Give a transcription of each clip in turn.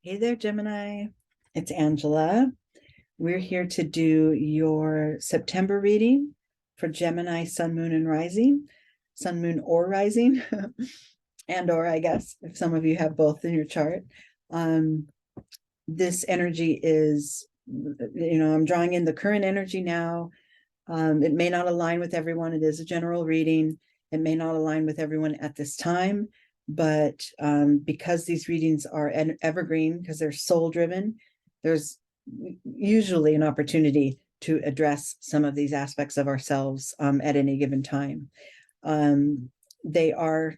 Hey there, Gemini. It's Angela. We're here to do your September reading for Gemini, Sun, Moon, and Rising. Sun, Moon, or Rising, and or I guess if some of you have both in your chart. This energy is, I'm drawing in the current energy now. It may not align with everyone. It is a general reading. It may not align with everyone at this time, but because these readings are evergreen, because they're soul driven, there's usually an opportunity to address some of these aspects of ourselves at any given time. They are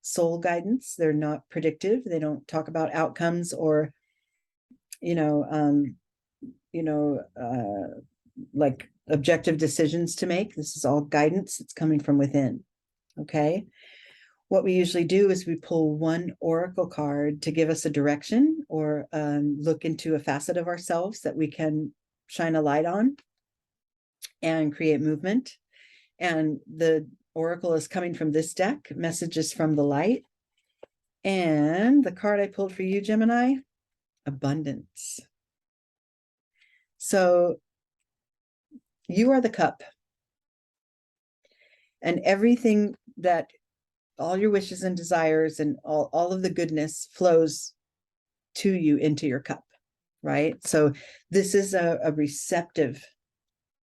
soul guidance. They're not predictive. They don't talk about outcomes or, like objective decisions to make. This is all guidance. It's coming from within. Okay. What we usually do is we pull one oracle card to give us a direction or look into a facet of ourselves that we can shine a light on and create movement. And the oracle is coming from this deck, Messages from the Light. And the card I pulled for you, Gemini, Abundance. So you are the cup. And everything that all your wishes and desires and all of the goodness flows to you into your cup, right? So this is a receptive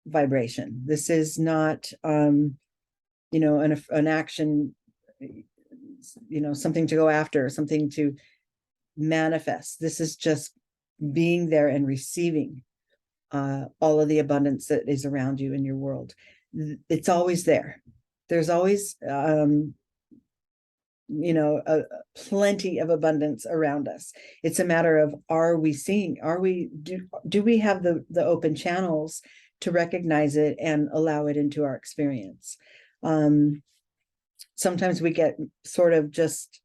vibration. This is not, an action, something to go after, something to manifest. This is just being there and receiving all of the abundance that is around you in your world. It's always there. There's always, plenty of abundance around us. It's a matter of, are we seeing, do we have the open channels to recognize it and allow it into our experience? Sometimes we get sort of just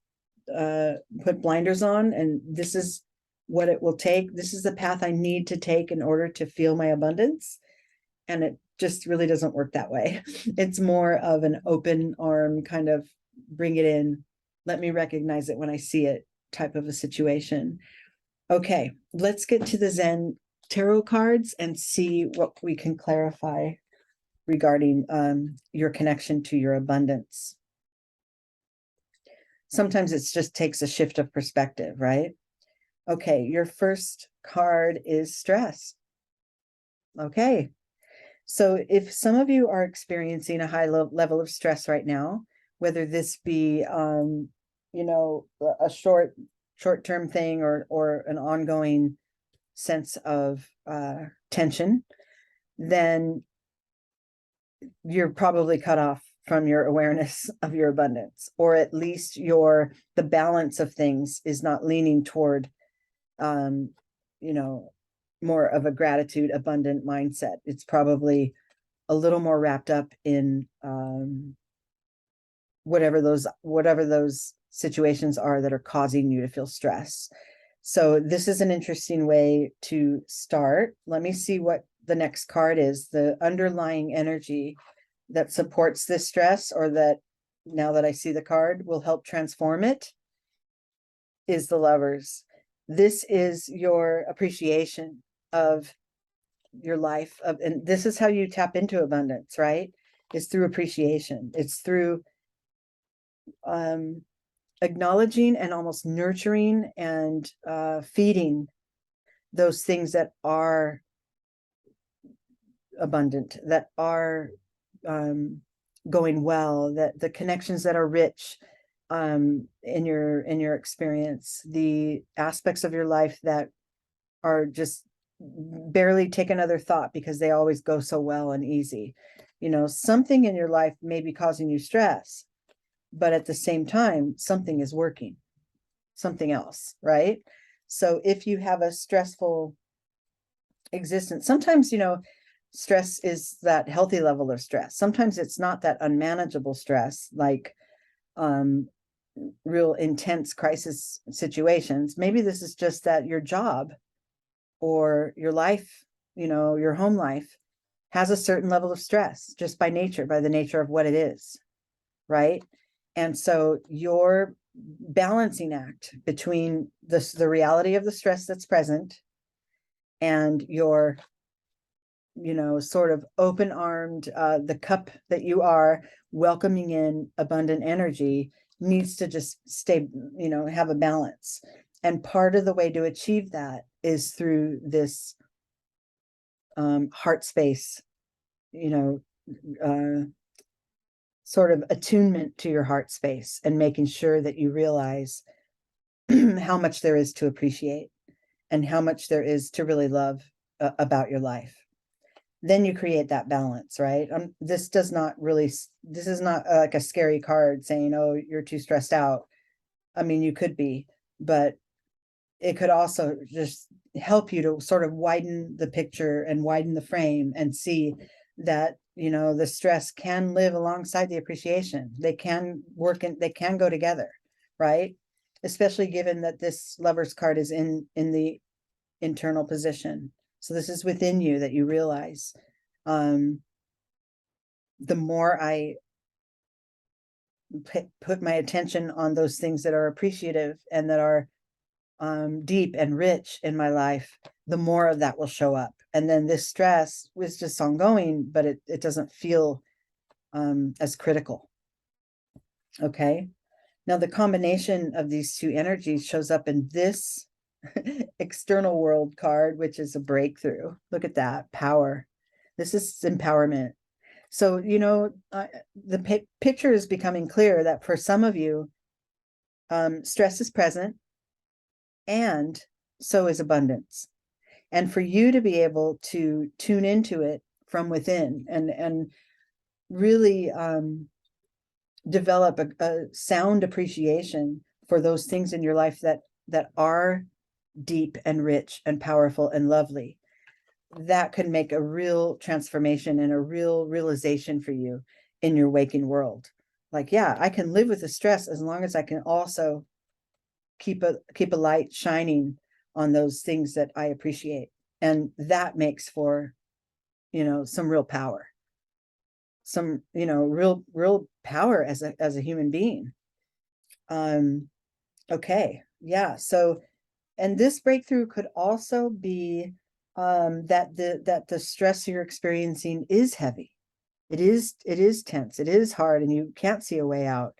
put blinders on, and this is what it will take. This is the path I need to take in order to feel my abundance. And it just really doesn't work that way. It's more of an open arm kind of bring it in, let me recognize it when I see it type of a situation. Okay, let's get to the Zen Tarot Cards and see what we can clarify regarding your connection to your abundance. Sometimes it just takes a shift of perspective, right? Okay, your first card is stress. Okay, so if some of you are experiencing a high level of stress right now, whether this be, a short-term thing or an ongoing sense of tension, then you're probably cut off from your awareness of your abundance, or at least the balance of things is not leaning toward, more of a gratitude, abundant mindset. It's probably a little more wrapped up in whatever those situations are that are causing you to feel stress. So this is an interesting way to start. Let me see what the next card is. The underlying energy that supports this stress, or that, now that I see the card, will help transform it, is the Lovers. This is your appreciation of your life, and this is how you tap into abundance, right? It's through appreciation. It's through acknowledging and almost nurturing and feeding those things that are abundant, that are going well, that the connections that are rich in your experience, the aspects of your life that are just barely take another thought because they always go so well and easy. Something in your life may be causing you stress, but at the same time, something is working, something else, right? So if you have a stressful existence, sometimes, stress is that healthy level of stress. Sometimes it's not that unmanageable stress, like real intense crisis situations. Maybe this is just that your job or your life, your home life has a certain level of stress just by the nature of what it is, right? And so your balancing act between the reality of the stress that's present and your, sort of open-armed, the cup that you are welcoming in abundant energy needs to just stay, have a balance. And part of the way to achieve that is through this heart space, sort of attunement to your heart space, and making sure that you realize how much there is to appreciate and how much there is to really love about your life. Then you create that balance, right? This is not like a scary card saying, oh, you're too stressed out. I mean, you could be, but it could also just help you to sort of widen the picture and widen the frame and see that, the stress can live alongside the appreciation. They can work and they can go together, right? Especially given that this Lover's card is in the internal position. So this is within you that you realize. The more I put my attention on those things that are appreciative and that are deep and rich in my life, the more of that will show up. And then this stress was just ongoing, but it doesn't feel as critical. Okay. Now the combination of these two energies shows up in this external world card, which is a breakthrough. Look at that power. This is empowerment. So, the picture is becoming clear that for some of you, stress is present, and so is abundance. And for you to be able to tune into it from within and really develop a sound appreciation for those things in your life that are deep and rich and powerful and lovely, that could make a real transformation and a real realization for you in your waking world. Like, yeah, I can live with the stress as long as I can also keep a light shining on those things that I appreciate. And that makes for, some real power, some, real power as a human being. Okay. Yeah. So, and this breakthrough could also be that the stress you're experiencing is heavy. It is tense. It is hard, and you can't see a way out.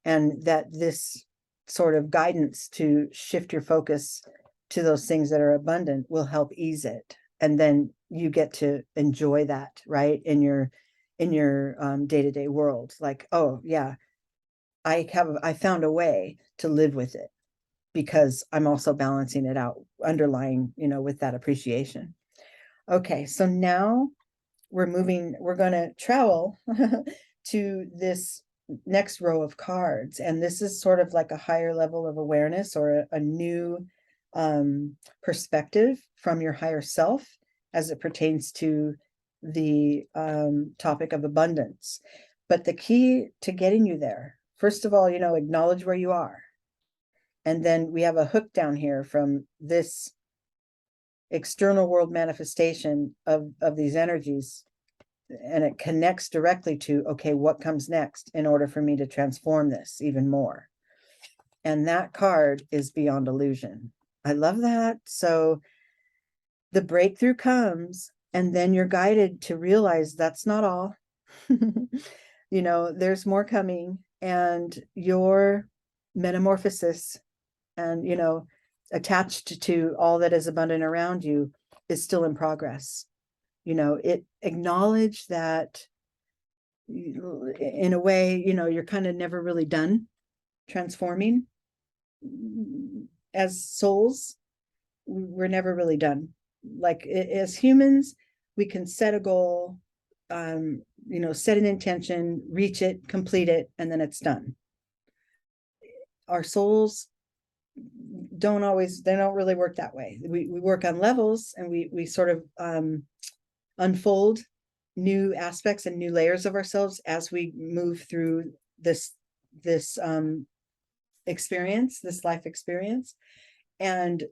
And that this sort of guidance to shift your focus to those things that are abundant will help ease it. And then you get to enjoy that, right? In your day-to-day world. Like, oh yeah, I found a way to live with it, because I'm also balancing it out, underlying, with that appreciation. Okay, so now we're going to travel to this next row of cards. And this is sort of like a higher level of awareness, or a new perspective from your higher self as it pertains to the topic of abundance. But the key to getting you there, first of all, acknowledge where you are. And then we have a hook down here from this external world manifestation of these energies. And it connects directly to, okay, what comes next in order for me to transform this even more? And that card is beyond illusion. I love that. So the breakthrough comes, and then you're guided to realize that's not all. There's more coming, and your metamorphosis and, attached to all that is abundant around you is still in progress. It acknowledge that in a way, you're kind of never really done transforming as souls. We're never really done. Like, as humans, we can set a goal, set an intention, reach it, complete it, and then it's done. Our souls they don't really work that way. We work on levels, and we sort of unfold new aspects and new layers of ourselves as we move through this experience, this life experience. And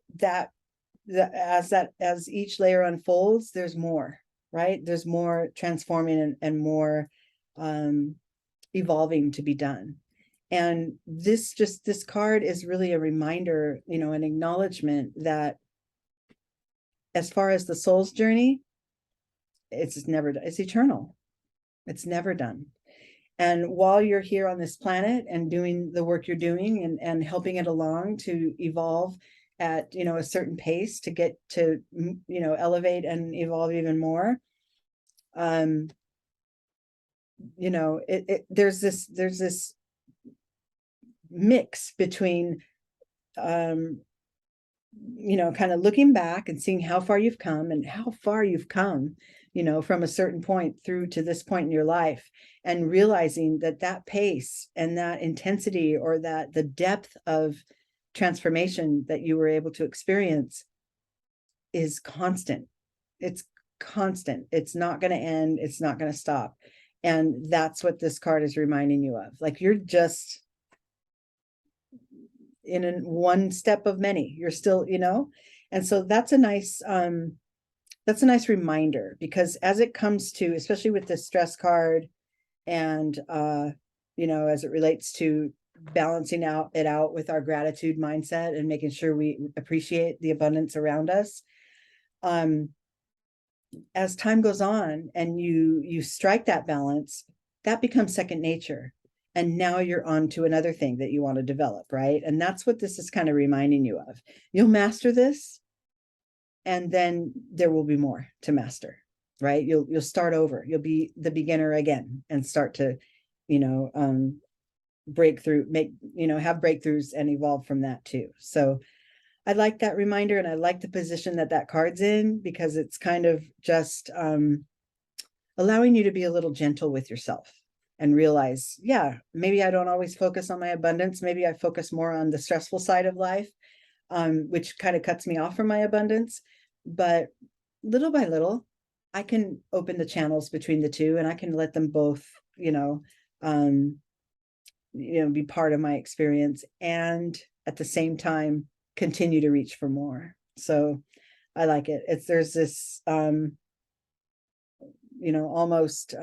as each layer unfolds, there's more, right? There's more transforming and more evolving to be done. And this card is really a reminder, an acknowledgement that as far as the soul's journey, it's eternal. It's never done. And while you're here on this planet and doing the work you're doing and helping it along to evolve at, a certain pace to get to, elevate and evolve even more, there's this mix between, kind of looking back and seeing how far you've come from a certain point through to this point in your life, and realizing that pace and that intensity, or that the depth of transformation that you were able to experience is constant. It's constant. It's not going to end. It's not going to stop. And that's what this card is reminding you of. Like, you're just in one step of many. You're still, and so that's a nice reminder, because as it comes to, especially with the stress card, and as it relates to balancing it out with our gratitude mindset and making sure we appreciate the abundance around us, as time goes on and you strike that balance, that becomes second nature. And now you're on to another thing that you want to develop, right? And that's what this is kind of reminding you of. You'll master this, and then there will be more to master, right? You'll start over. You'll be the beginner again and start to, break through, have breakthroughs and evolve from that too. So I like that reminder, and I like the position that card's in, because it's kind of just allowing you to be a little gentle with yourself and realize, yeah, maybe I don't always focus on my abundance. Maybe I focus more on the stressful side of life, which kind of cuts me off from my abundance. But little by little, I can open the channels between the two, and I can let them both, be part of my experience, and at the same time continue to reach for more. So I like it. There's this, almost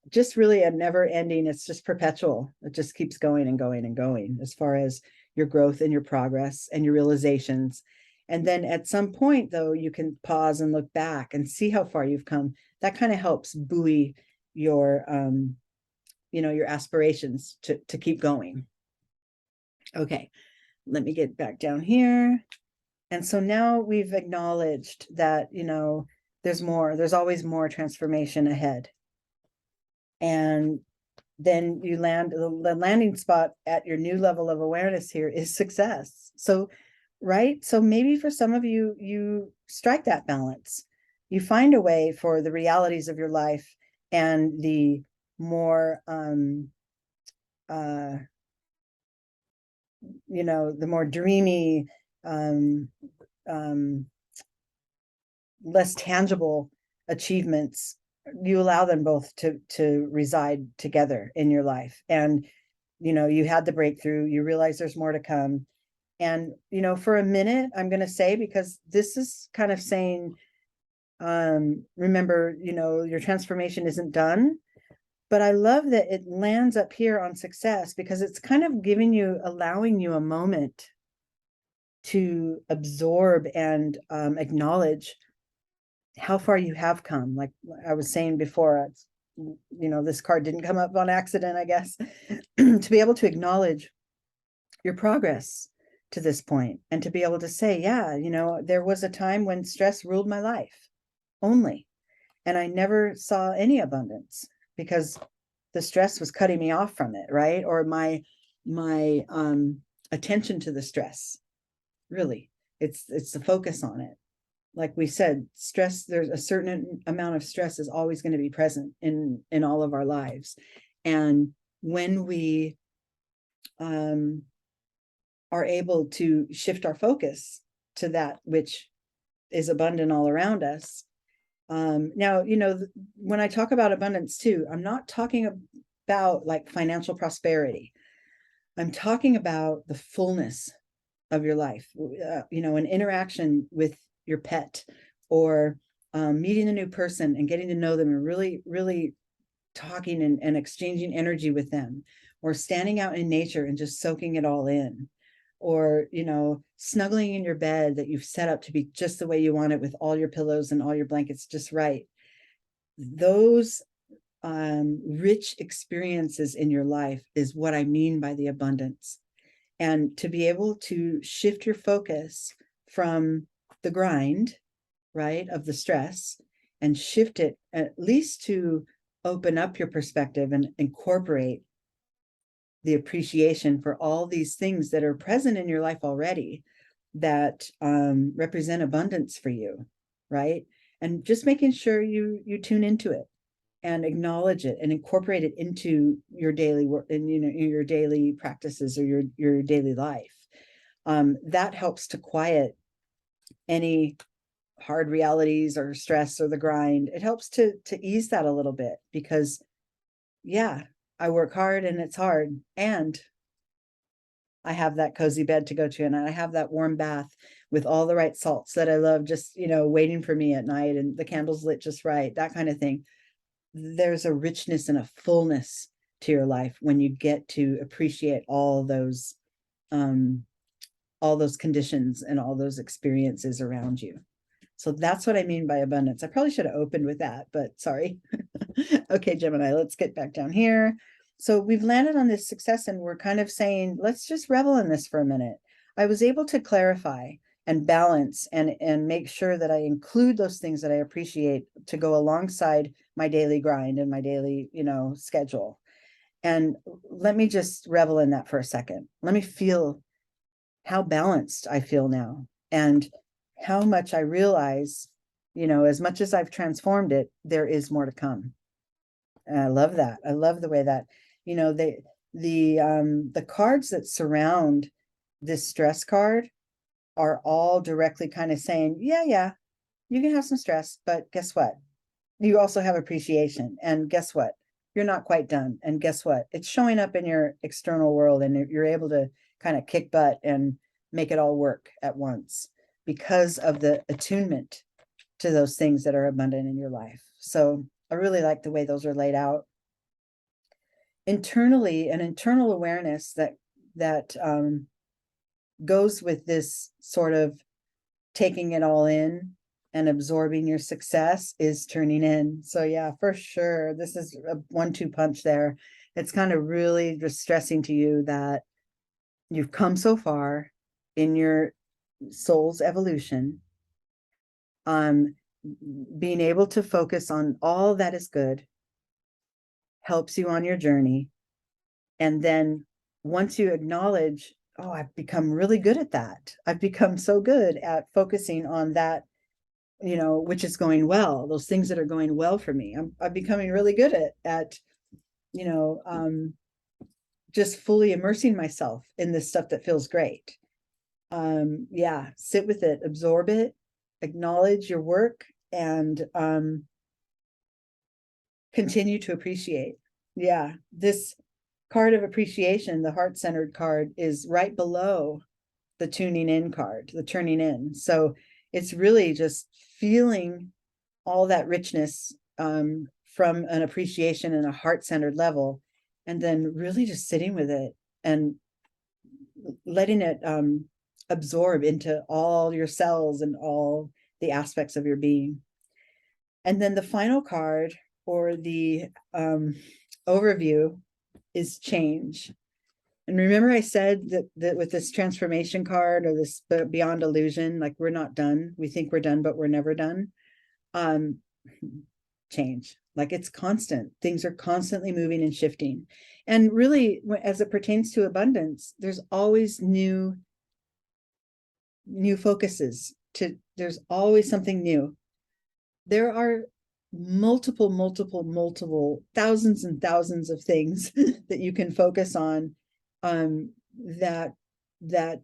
just really a never ending. It's just perpetual. It just keeps going and going and going, as far as your growth and your progress and your realizations. And then at some point, though, you can pause and look back and see how far you've come. That kind of helps buoy your, your aspirations to keep going. Okay, let me get back down here. And so now we've acknowledged that, there's always more transformation ahead. And then you land, the landing spot at your new level of awareness here is success. So, right. So maybe for some of you, you strike that balance. You find a way for the realities of your life and the more, the more dreamy, less tangible achievements, you allow them both to reside together in your life. And, you had the breakthrough, you realize there's more to come. And, for a minute, I'm going to say, because this is kind of saying, remember, your transformation isn't done. But I love that it lands up here on success, because it's kind of allowing you a moment to absorb and acknowledge how far you have come. Like I was saying before, this card didn't come up on accident, I guess. To be able to acknowledge your progress to this point, and to be able to say, yeah, there was a time when stress ruled my life only, and I never saw any abundance, because the stress was cutting me off from it, right? Or my attention to the stress. Really, it's the focus on it. Like we said, stress, there's a certain amount of stress is always going to be present in all of our lives. And when we are able to shift our focus to that which is abundant all around us. Now, when I talk about abundance too, I'm not talking about like financial prosperity. I'm talking about the fullness of your life, an interaction with your pet, or meeting a new person and getting to know them and really, really talking and exchanging energy with them, or standing out in nature and just soaking it all in, or, you know, snuggling in your bed that you've set up to be just the way you want it, with all your pillows and all your blankets just right. Those rich experiences in your life is what I mean by the abundance. And to be able to shift your focus from the grind, right, of the stress, and shift it at least to open up your perspective and incorporate the appreciation for all these things that are present in your life already that represent abundance for you, right? And just making sure you tune into it and acknowledge it and incorporate it into your daily work and, you know, your daily practices or your daily life. That helps to quiet any hard realities or stress or the grind. It helps to ease that a little bit, because yeah, I work hard and it's hard, and I have that cozy bed to go to, and I have that warm bath with all the right salts that I love, just, you know, waiting for me at night, and the candles lit just right, that kind of thing. There's a richness and a fullness to your life when you get to appreciate all those conditions and all those experiences around you. So that's what I mean by abundance. I probably should have opened with that, but sorry. Okay, Gemini, let's get back down here. So we've landed on this success, and we're kind of saying, let's just revel in this for a minute. I was able to clarify and balance and make sure that I include those things that I appreciate to go alongside my daily grind and my daily, you know, schedule. And let me just revel in that for a second. Let me feel how balanced I feel now, and how much I realize, you know, as much as I've transformed it, there is more to come. And I love that. I love the way that, you know, the cards that surround this stress card are all directly kind of saying, yeah, you can have some stress, but guess what? You also have appreciation. And guess what? You're not quite done. And guess what? It's showing up in your external world, and you're able to kind of kick butt and make it all work at once because of the attunement to those things that are abundant in your life. So I really like the way those are laid out. Internally, an internal awareness that goes with this sort of taking it all in and absorbing your success is turning in. So yeah, for sure, this is a 1-2 punch there. It's kind of really just stressing to you that you've come so far in your soul's evolution. Being able to focus on all that is good helps you on your journey. And then once you acknowledge, oh, I've become really good at that. I've become so good at focusing on that, you know, which is going well, those things that are going well for me. I'm becoming really good at, you know, just fully immersing myself in this stuff that feels great. Yeah, sit with it, absorb it, acknowledge your work, and continue to appreciate. Yeah, this card of appreciation, the heart-centered card, is right below the tuning in card, the turning in. So it's really just feeling all that richness from an appreciation and a heart-centered level, and then really just sitting with it and letting it absorb into all your cells and all the aspects of your being. And then the final card, or the overview, is change. And remember I said that with this transformation card, or this beyond illusion, like we're not done. We think we're done, but we're never done. Change, like it's constant. Things are constantly moving and shifting. And really, as it pertains to abundance, there's always new focuses. There's always something new. There are multiple thousands and thousands of things that you can focus on that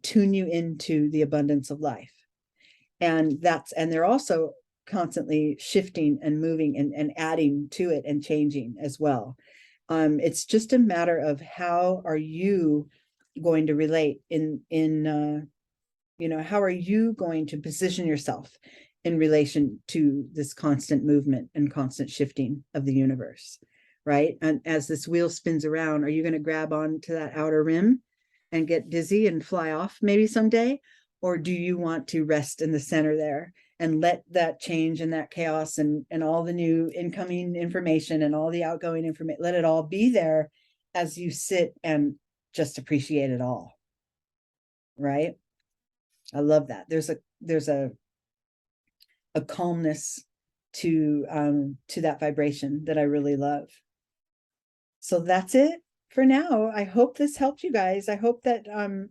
tune you into the abundance of life. And they're also constantly shifting and moving and adding to it and changing as well. It's just a matter of how are you going to relate you know, how are you going to position yourself in relation to this constant movement and constant shifting of the universe? right? And as this wheel spins around, are you going to grab on to that outer rim and get dizzy and fly off maybe someday? Or do you want to rest in the center there and let that change and that chaos and all the new incoming information and all the outgoing information, let it all be there as you sit and just appreciate it all, right? I love that. There's a calmness to that vibration that I really love. So that's it for now. I hope this helped you guys. I hope that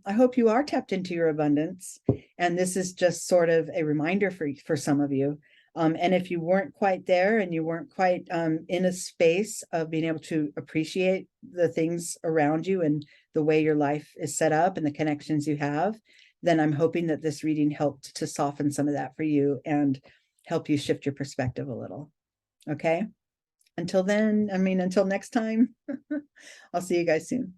I hope you are tapped into your abundance, and this is just sort of a reminder for some of you. And if you weren't quite there and you weren't quite in a space of being able to appreciate the things around you and the way your life is set up and the connections you have, then I'm hoping that this reading helped to soften some of that for you and help you shift your perspective a little. Okay. Until then, until next time, I'll see you guys soon.